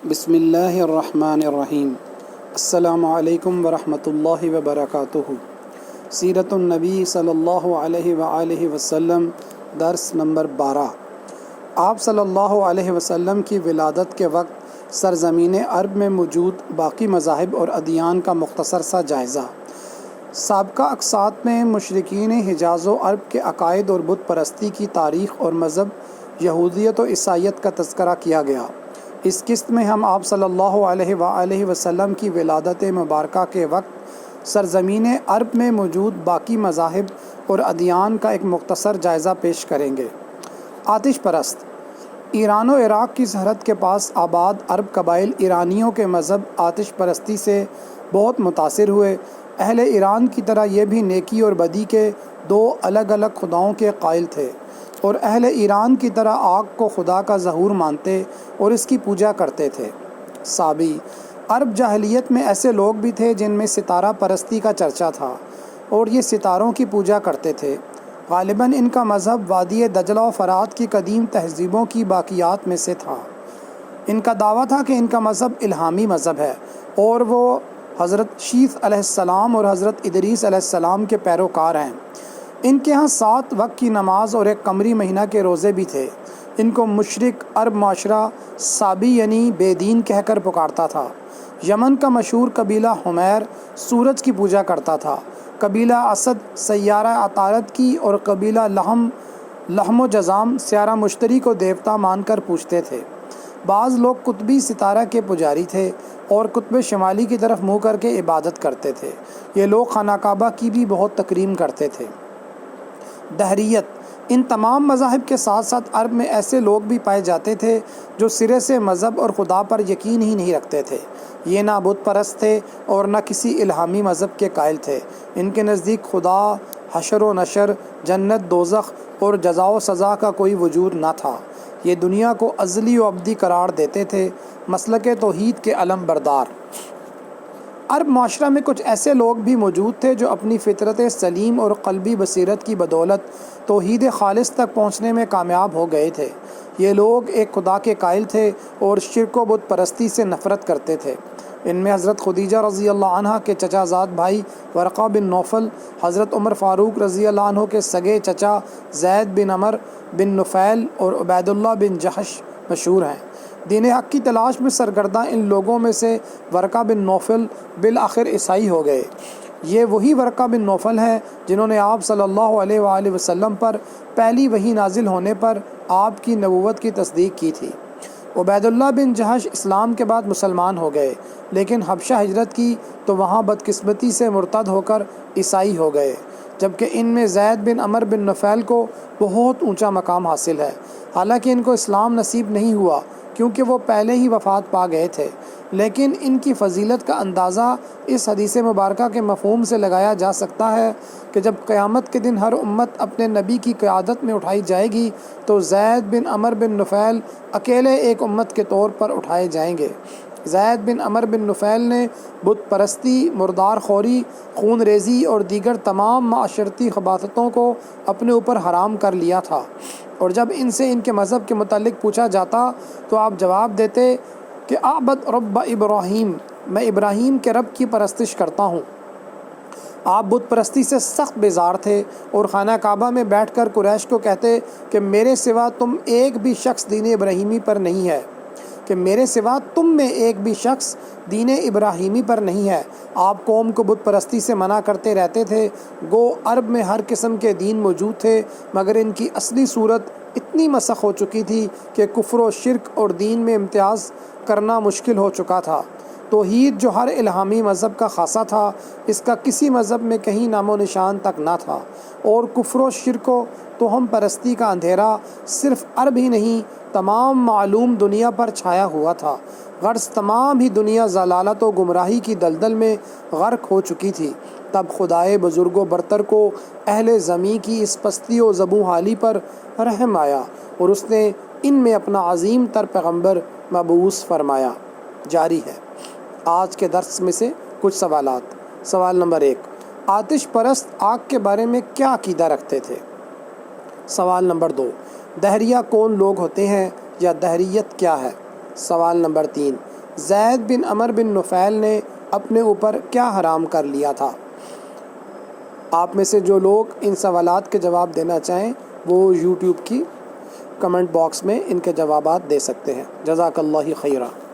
بسم اللہ الرحمن الرحیم۔ السلام علیکم ورحمۃ اللہ وبرکاتہ۔ سیرت النبی صلی اللہ علیہ وآلہ وسلم، درس نمبر 12۔ آپ صلی اللہ علیہ وسلم کی ولادت کے وقت سرزمین عرب میں موجود باقی مذاہب اور ادیان کا مختصر سا جائزہ۔ سابقہ اقساط میں مشرکین حجاز و عرب کے عقائد اور بت پرستی کی تاریخ اور مذہب یہودیت و عیسائیت کا تذکرہ کیا گیا۔ اس قسط میں ہم آپ صلی اللہ علیہ وآلہ وسلم کی ولادت مبارکہ کے وقت سرزمین عرب میں موجود باقی مذاہب اور ادیان کا ایک مختصر جائزہ پیش کریں گے۔ آتش پرست۔ ایران و عراق کی سرحد کے پاس آباد عرب قبائل ایرانیوں کے مذہب آتش پرستی سے بہت متاثر ہوئے۔ اہل ایران کی طرح یہ بھی نیکی اور بدی کے دو الگ الگ خداؤں کے قائل تھے، اور اہل ایران کی طرح آگ کو خدا کا ظہور مانتے اور اس کی پوجا کرتے تھے۔ سابی۔ عرب جاہلیت میں ایسے لوگ بھی تھے جن میں ستارہ پرستی کا چرچا تھا، اور یہ ستاروں کی پوجا کرتے تھے۔ غالباً ان کا مذہب وادی دجلہ و فرات کی قدیم تہذیبوں کی باقیات میں سے تھا۔ ان کا دعویٰ تھا کہ ان کا مذہب الہامی مذہب ہے، اور وہ حضرت شیث علیہ السلام اور حضرت ادریس علیہ السلام کے پیروکار ہیں۔ ان کے ہاں 7 وقت کی نماز اور ایک قمری مہینہ کے روزے بھی تھے۔ ان کو مشرک عرب معاشرہ سابی یعنی بے دین کہہ کر پکارتا تھا۔ یمن کا مشہور قبیلہ حمیر سورج کی پوجا کرتا تھا۔ قبیلہ اسد سیارہ عطارد کی اور قبیلہ لحم و جزام سیارہ مشتری کو دیوتا مان کر پوجتے تھے۔ بعض لوگ قطبی ستارہ کے پجاری تھے اور قطب شمالی کی طرف منہ کر کے عبادت کرتے تھے۔ یہ لوگ خانہ کعبہ کی بھی بہت تکریم کرتے تھے۔ دہریت۔ ان تمام مذاہب کے ساتھ ساتھ عرب میں ایسے لوگ بھی پائے جاتے تھے جو سرے سے مذہب اور خدا پر یقین ہی نہیں رکھتے تھے۔ یہ نہ بت پرست تھے اور نہ کسی الہامی مذہب کے قائل تھے۔ ان کے نزدیک خدا، حشر و نشر، جنت دوزخ اور جزا و سزا کا کوئی وجود نہ تھا۔ یہ دنیا کو ازلی و ابدی قرار دیتے تھے۔ مسلک توحید کے علم بردار۔ عرب معاشرہ میں کچھ ایسے لوگ بھی موجود تھے جو اپنی فطرت سلیم اور قلبی بصیرت کی بدولت توحید خالص تک پہنچنے میں کامیاب ہو گئے تھے۔ یہ لوگ ایک خدا کے قائل تھے اور شرک و بت پرستی سے نفرت کرتے تھے۔ ان میں حضرت خدیجہ رضی اللہ عنہ کے چچا زاد بھائی ورقہ بن نوفل، حضرت عمر فاروق رضی اللہ عنہ کے سگے چچا زید بن عمر بن نفیل اور عبید اللہ بن جحش مشہور ہیں۔ دین حق کی تلاش میں سرگرداں ان لوگوں میں سے ورقہ بن نوفل بالآخر عیسائی ہو گئے۔ یہ وہی ورقہ بن نوفل ہیں جنہوں نے آپ صلی اللہ علیہ وآلہ وسلم پر پہلی وحی نازل ہونے پر آپ کی نبوت کی تصدیق کی تھی۔ عبید اللہ بن جحش اسلام کے بعد مسلمان ہو گئے، لیکن حبشہ ہجرت کی تو وہاں بدقسمتی سے مرتد ہو کر عیسائی ہو گئے، جبکہ ان میں زید بن عمر بن نفیل کو بہت اونچا مقام حاصل ہے۔ حالانکہ ان کو اسلام نصیب نہیں ہوا کیونکہ وہ پہلے ہی وفات پا گئے تھے، لیکن ان کی فضیلت کا اندازہ اس حدیث مبارکہ کے مفہوم سے لگایا جا سکتا ہے کہ جب قیامت کے دن ہر امت اپنے نبی کی قیادت میں اٹھائی جائے گی تو زید بن عمر بن نفیل اکیلے ایک امت کے طور پر اٹھائے جائیں گے۔ زید بن عمر بن نفیل نے بت پرستی، مردار خوری، خون ریزی اور دیگر تمام معاشرتی خباثتوں کو اپنے اوپر حرام کر لیا تھا، اور جب ان سے ان کے مذہب کے متعلق پوچھا جاتا تو آپ جواب دیتے کہ اعبد رب ابراہیم، میں ابراہیم کے رب کی پرستش کرتا ہوں۔ آپ بت پرستی سے سخت بیزار تھے اور خانہ کعبہ میں بیٹھ کر قریش کو کہتے کہ میرے سوا تم ایک بھی شخص دین ابراہیمی پر نہیں ہے، دین ابراہیمی پر نہیں ہے۔ آپ قوم کو بت پرستی سے منع کرتے رہتے تھے۔ گو عرب میں ہر قسم کے دین موجود تھے، مگر ان کی اصلی صورت اتنی مسخ ہو چکی تھی کہ کفر و شرک اور دین میں امتیاز کرنا مشکل ہو چکا تھا۔ توحید جو ہر الہامی مذہب کا خاصہ تھا، اس کا کسی مذہب میں کہیں نام و نشان تک نہ تھا، اور کفر و شرک و توہم پرستی کا اندھیرا صرف عرب ہی نہیں تمام معلوم دنیا پر چھایا ہوا تھا۔ غرض تمام ہی دنیا ضلالت و گمراہی کی دلدل میں غرق ہو چکی تھی۔ تب خدائے بزرگ و برتر کو اہل زمیں کی اس پستی و زبوں حالی پر رحم آیا، اور اس نے ان میں اپنا عظیم تر پیغمبر مبعوث فرمایا۔ جاری ہے۔ آج کے درس میں سے کچھ سوالات۔ سوال نمبر 1، آتش پرست آگ کے بارے میں کیا عقیدہ رکھتے تھے؟ سوال نمبر 2، دہریہ کون لوگ ہوتے ہیں یا دہریت کیا ہے؟ سوال نمبر 3، زید بن عمر بن نفیل نے اپنے اوپر کیا حرام کر لیا تھا؟ آپ میں سے جو لوگ ان سوالات کے جواب دینا چاہیں وہ یوٹیوب کی کمنٹ باکس میں ان کے جوابات دے سکتے ہیں۔ جزاک اللہ خیرہ۔